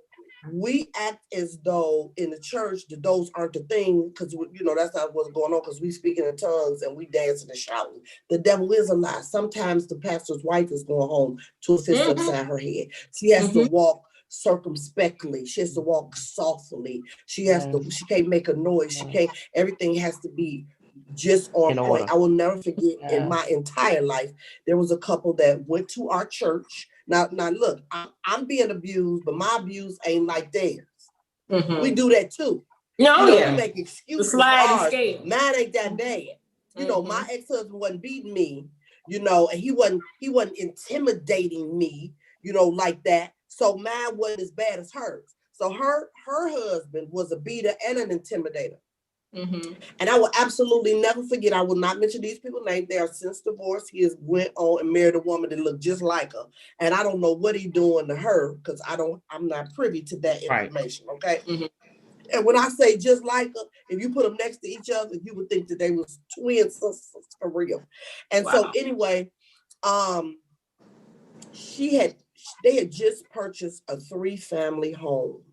we act as though in the church that those aren't the thing, because that's not what's going on, because we speaking in tongues and we dancing and shouting. The devil is a lie. Sometimes the pastor's wife is going home to a fist upside her head. She has to walk circumspectly. She has to walk softly. She can't make a noise. Everything has to be just on point. I will never forget in my entire life, there was a couple that went to our church. Now look, I'm being abused, but my abuse ain't like theirs. We do that too. We make excuses. The sliding scale. Mine ain't that bad. My ex-husband wasn't beating me, and he wasn't intimidating me, like that. So mine wasn't as bad as hers. So her husband was a beater and an intimidator. And I will absolutely never forget, I will not mention these people's names. They are since divorced. He has went on and married a woman that looked just like her. And I don't know what he's doing to her, because I'm not privy to that information. Okay. And when I say just like her, if you put them next to each other, you would think that they was twin sisters for real. And so anyway, they had just purchased a 3-family home,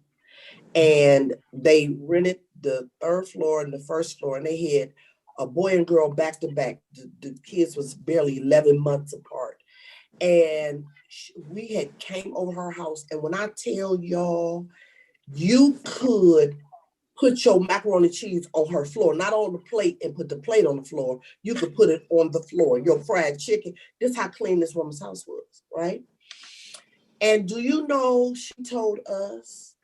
and they rented the 3rd floor and the 1st floor, and they had a boy and girl back to back. The kids was barely 11 months apart. And we had came over her house, and when I tell y'all, you could put your macaroni and cheese on her floor, not on the plate and put the plate on the floor. You could put it on the floor, your fried chicken. This is how clean this woman's house was, right? And do you know, she told us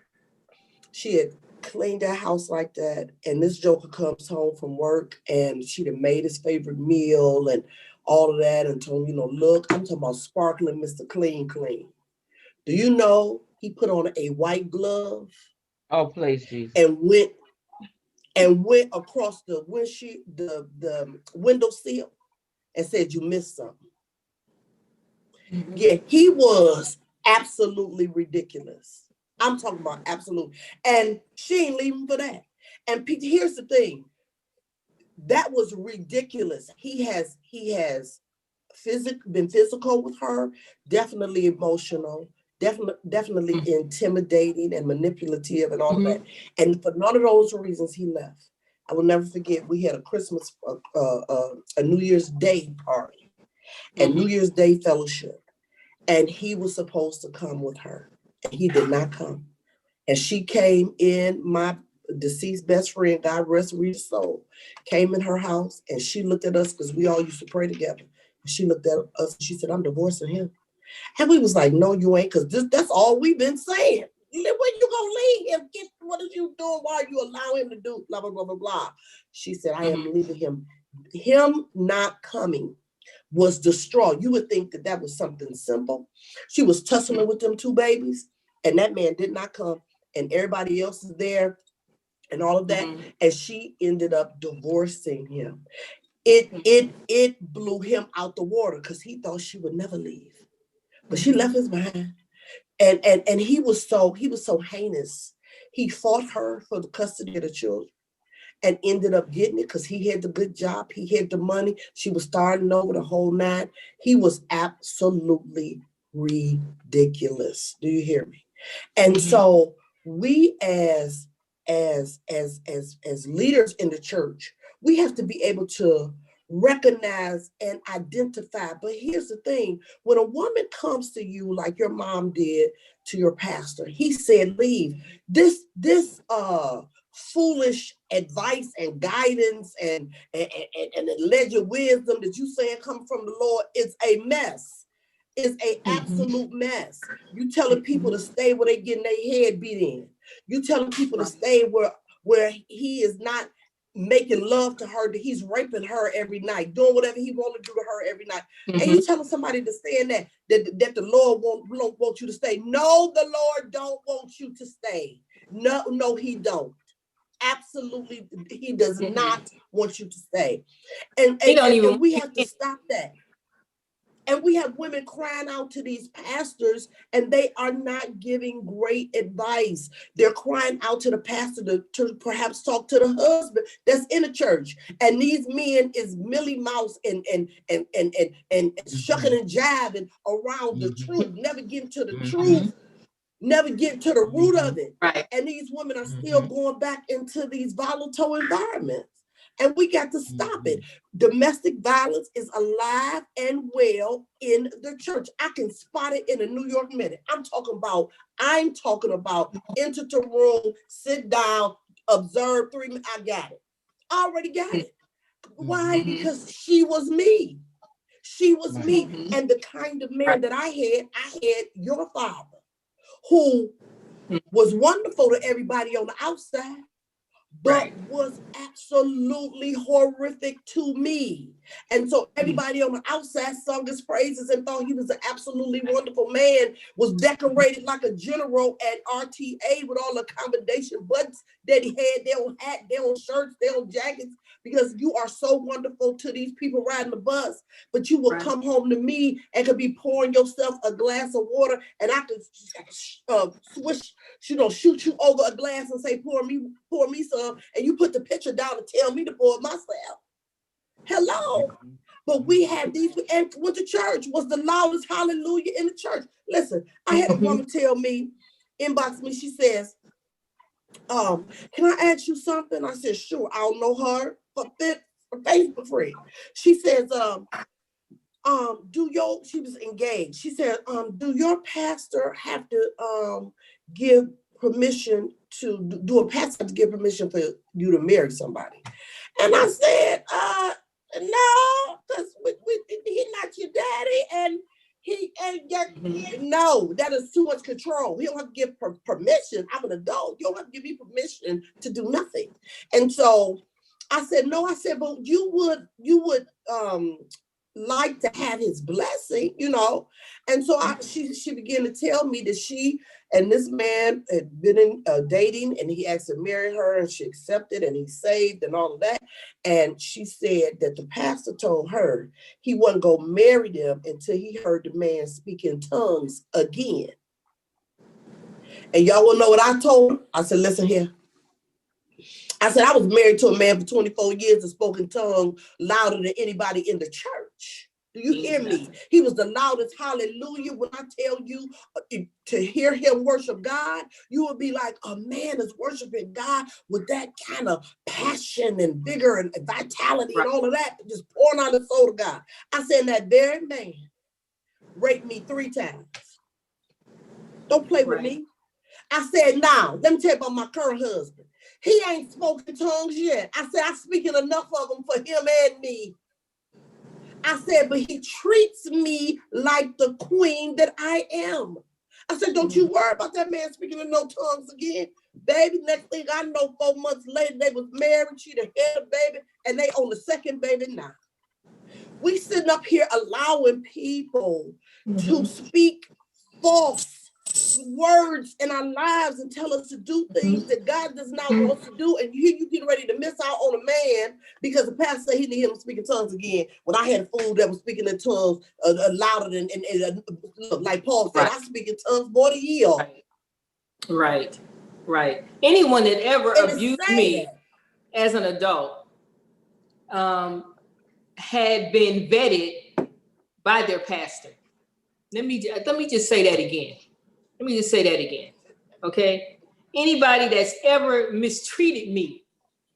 she had cleaned that house like that, and this joker comes home from work, and she'd have made his favorite meal and all of that, and told him, look, I'm talking about sparkling Mr. Clean. Do you know he put on a white glove? Oh, please, Jesus. And went across the windshield, the windowsill, and said, you missed something. Yeah, he was absolutely ridiculous. I'm talking about absolute. And she ain't leaving for that. And here's the thing. That was ridiculous. He has been physical with her, definitely emotional, definitely intimidating and manipulative and all of that. And for none of those reasons, he left. I will never forget, we had a Christmas, a New Year's Day party and New Year's Day fellowship. And he was supposed to come with her, and he did not come. And she came in, my deceased best friend, God rest her soul, came in her house, and she looked at us, because we all used to pray together. She looked at us and she said, I'm divorcing him. And we was like, no, you ain't, because that's all we've been saying. When you gonna leave him? What are you doing? Why are you allow him to do blah, blah, blah, blah, blah. She said, I am leaving him. Him not coming was distraught. You would think that that was something simple. She was tussling with them 2 babies, and that man did not come, and everybody else is there and all of that. And she ended up divorcing him. It blew him out the water because he thought she would never leave. But she left his behind. And he was so heinous. He fought her for the custody of the children and ended up getting it because he had the good job. He had the money. She was starting over the whole 9. He was absolutely ridiculous. Do you hear me? And so we as leaders in the church, we have to be able to recognize and identify. But here's the thing: when a woman comes to you like your mom did to your pastor, he said, leave. This foolish advice and guidance and alleged wisdom that you saying come from the Lord is a mess. Is a absolute mess. You telling people to stay where they getting their head beat in. You telling people to stay where he is not making love to her, that he's raping her every night, doing whatever he want to do to her every night. And you telling somebody to stay in that the Lord won't want you to stay. No, the Lord don't want you to stay. No, he don't. Absolutely, he does not want you to stay. And we have to stop that. And we have women crying out to these pastors, and they are not giving great advice. They're crying out to the pastor to perhaps talk to the husband that's in the church. And these men is Millie Mouse and shucking and jiving around the truth, never getting to the truth, never getting to the root of it. Right. And these women are still going back into these volatile environments. And we got to stop it. Domestic violence is alive and well in the church. I can spot it in a New York minute. I'm talking about enter the room, sit down, observe 3 minutes. I got it. I already got it. Why? Because she was me. She was me. And the kind of man that I had your father, who was wonderful to everybody on the outside, but was absolutely horrific to me. And so everybody on the outside sung his praises and thought he was an absolutely wonderful man, was decorated like a general at RTA with all the accommodation buttons that he had, their own hat, their own shirts, their own jackets, because you are so wonderful to these people riding the bus. But you will come home to me and could be pouring yourself a glass of water, and I could swish, shoot you over a glass and say, pour me some, and you put the pitcher down and tell me to pour it myself. Hello. But we had these, and went to church, was the loudest hallelujah in the church. Listen, I had a woman tell me, inbox me, she says, can I ask you something? I said, sure. I don't know her for Facebook friend. She says, she was engaged. She said, do your pastor have to give permission do a pastor have to give permission for you to marry somebody? And I said, no, because he's not your daddy, and he ain't got, no, that is too much control. He don't have to give permission. I'm an adult. You don't have to give me permission to do nothing. And so I said, no, but you would like to have his blessing, And so she began to tell me that she and this man had been dating, and he asked to marry her, and she accepted, and he saved and all of that. And she said that the pastor told her he wasn't going to marry them until he heard the man speak in tongues again. And y'all will know what I told him. I said, listen here. I said, I was married to a man for 24 years and spoke in tongues louder than anybody in the church. Do you hear me? He was the loudest hallelujah. When I tell you to hear him worship God, you would be like, a man is worshiping God with that kind of passion and vigor and vitality and all of that, just pouring out his soul to God. I said, that very man raped me 3 times. Don't play with me. I said, now, let me tell you about my current husband. He ain't spoken tongues yet. I said, I'm speaking enough of them for him and me. I said, but he treats me like the queen that I am. I said, don't you worry about that man speaking in no tongues again. Baby, next thing I know, 4 months later, they was married. She the head of baby, and they on the second baby now. We sitting up here allowing people to speak false words in our lives and tell us to do things that God does not want us to do. And here you get ready to miss out on a man because the pastor said he didn't hear him speaking tongues again. When I had a fool that was speaking in tongues louder than, like Paul said, I speak in tongues more than you. Right. Anyone that ever abused me as an adult had been vetted by their pastor. Let me just say that again. Okay? Anybody that's ever mistreated me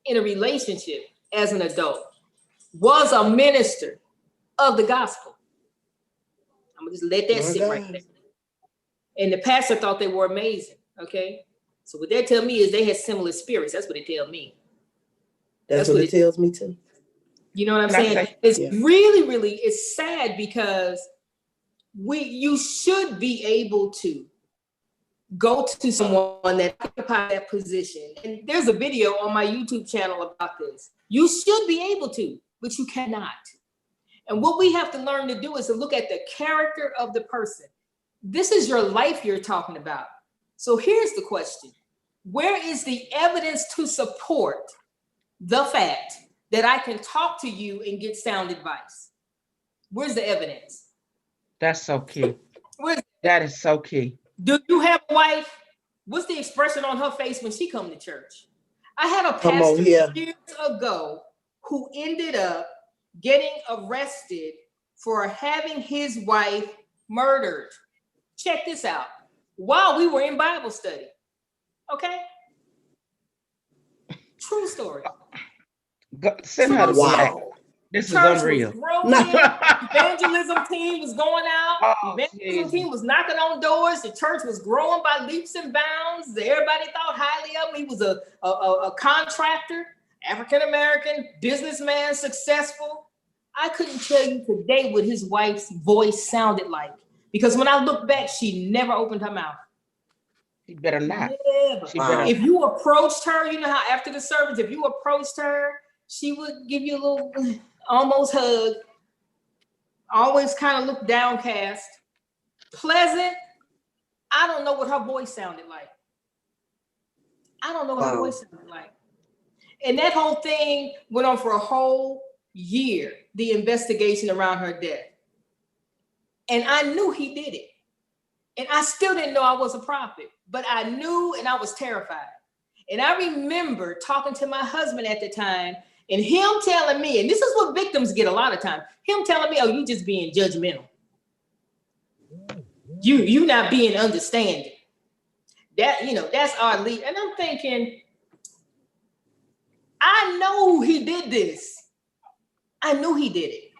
in a relationship as an adult was a minister of the gospel. I'm gonna just let that sit right there. And the pastor thought they were amazing. Okay? So what they tell me is they had similar spirits. That's what they tell me. That's what it tells me too. You know what I'm saying? It's really, really, it's sad because you should be able to go to someone that occupies that position. And there's a video on my YouTube channel about this. You should be able to, but you cannot. And what we have to learn to do is to look at the character of the person. This is your life you're talking about. So here's the question. Where is the evidence to support the fact that I can talk to you and get sound advice? Where's the evidence? That's so key. That is so key. Do you have a wife? What's the expression on her face when she come to church? I had a pastor years ago who ended up getting arrested for having his wife murdered. Check this out. While we were in Bible study. Okay? True story. Send her to black. This is unreal. Evangelism team was going out. Evangelism team was knocking on doors. The church was growing by leaps and bounds. Everybody thought highly of him. He was a contractor, African-American, businessman, successful. I couldn't tell you today what his wife's voice sounded like. Because when I look back, she never opened her mouth. She better not. If you approached her, you know how after the service, if you approached her, she would give you a little almost hug, always kind of look downcast, pleasant. I don't know what her voice sounded like. And that whole thing went on for a whole year, the investigation around her death. And I knew he did it. And I still didn't know I was a prophet, but I knew and I was terrified. And I remember talking to my husband at the time and him telling me, and this is what victims get a lot of times, him telling me, oh, you just being judgmental. You not being understanding. That, that's our lead. And I'm thinking, I know he did this. I knew he did it.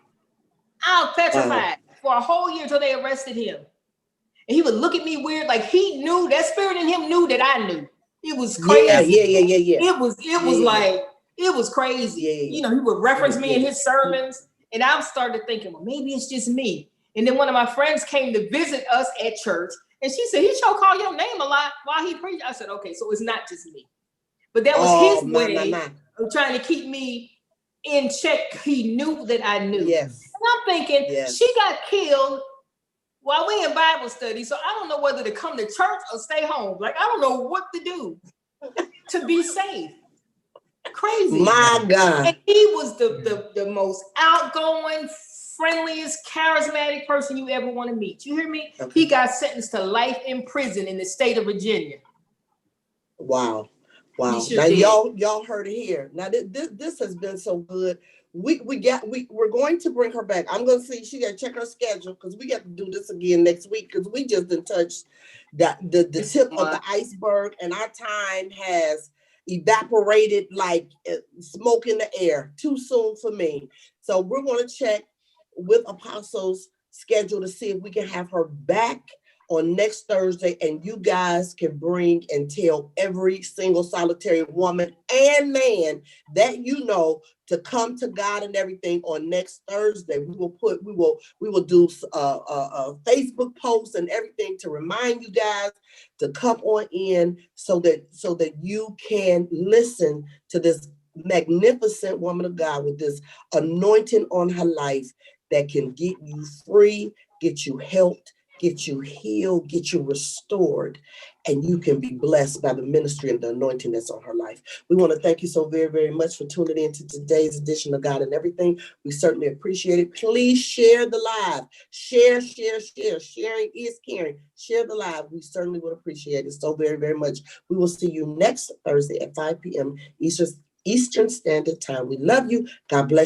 I was petrified for a whole year until they arrested him. And he would look at me weird, like he knew, that spirit in him knew that I knew. It was crazy. Yeah. It was crazy. He would reference me in his sermons. And I started thinking, well, maybe it's just me. And then one of my friends came to visit us at church. And she said, he sure called your name a lot while he preached. I said, okay, so it's not just me. But that was his way of trying to keep me in check. He knew that I knew. Yes. And I'm thinking, she got killed while we in Bible study. So I don't know whether to come to church or stay home. Like, I don't know what to do to be safe. Crazy. My God. And he was the most outgoing, friendliest, charismatic person you ever want to meet. You hear me? Okay. He got sentenced to life in prison in the state of Virginia. Wow. Now y'all heard it here. Now this has been so good. We're going to bring her back. I'm going to see, she got to check her schedule because we got to do this again next week because we just didn't touch the tip of the iceberg and our time has evaporated like smoke in the air. Too soon for me. So we're going to check with Apostle's schedule to see if we can have her back on next Thursday, and you guys can bring and tell every single solitary woman and man that to come to God and everything on next Thursday. We will do a Facebook post and everything to remind you guys to come on in so that you can listen to this magnificent woman of God with this anointing on her life that can get you free, get you helped, get you healed, get you restored, and you can be blessed by the ministry and the anointing that's on her life. We want to thank you so very, very much for tuning in to today's edition of God and Everything. We certainly appreciate it. Please share the live. Share. Sharing is caring. Share the live. We certainly would appreciate it so very, very much. We will see you next Thursday at 5 p.m. Eastern Standard Time. We love you. God bless you.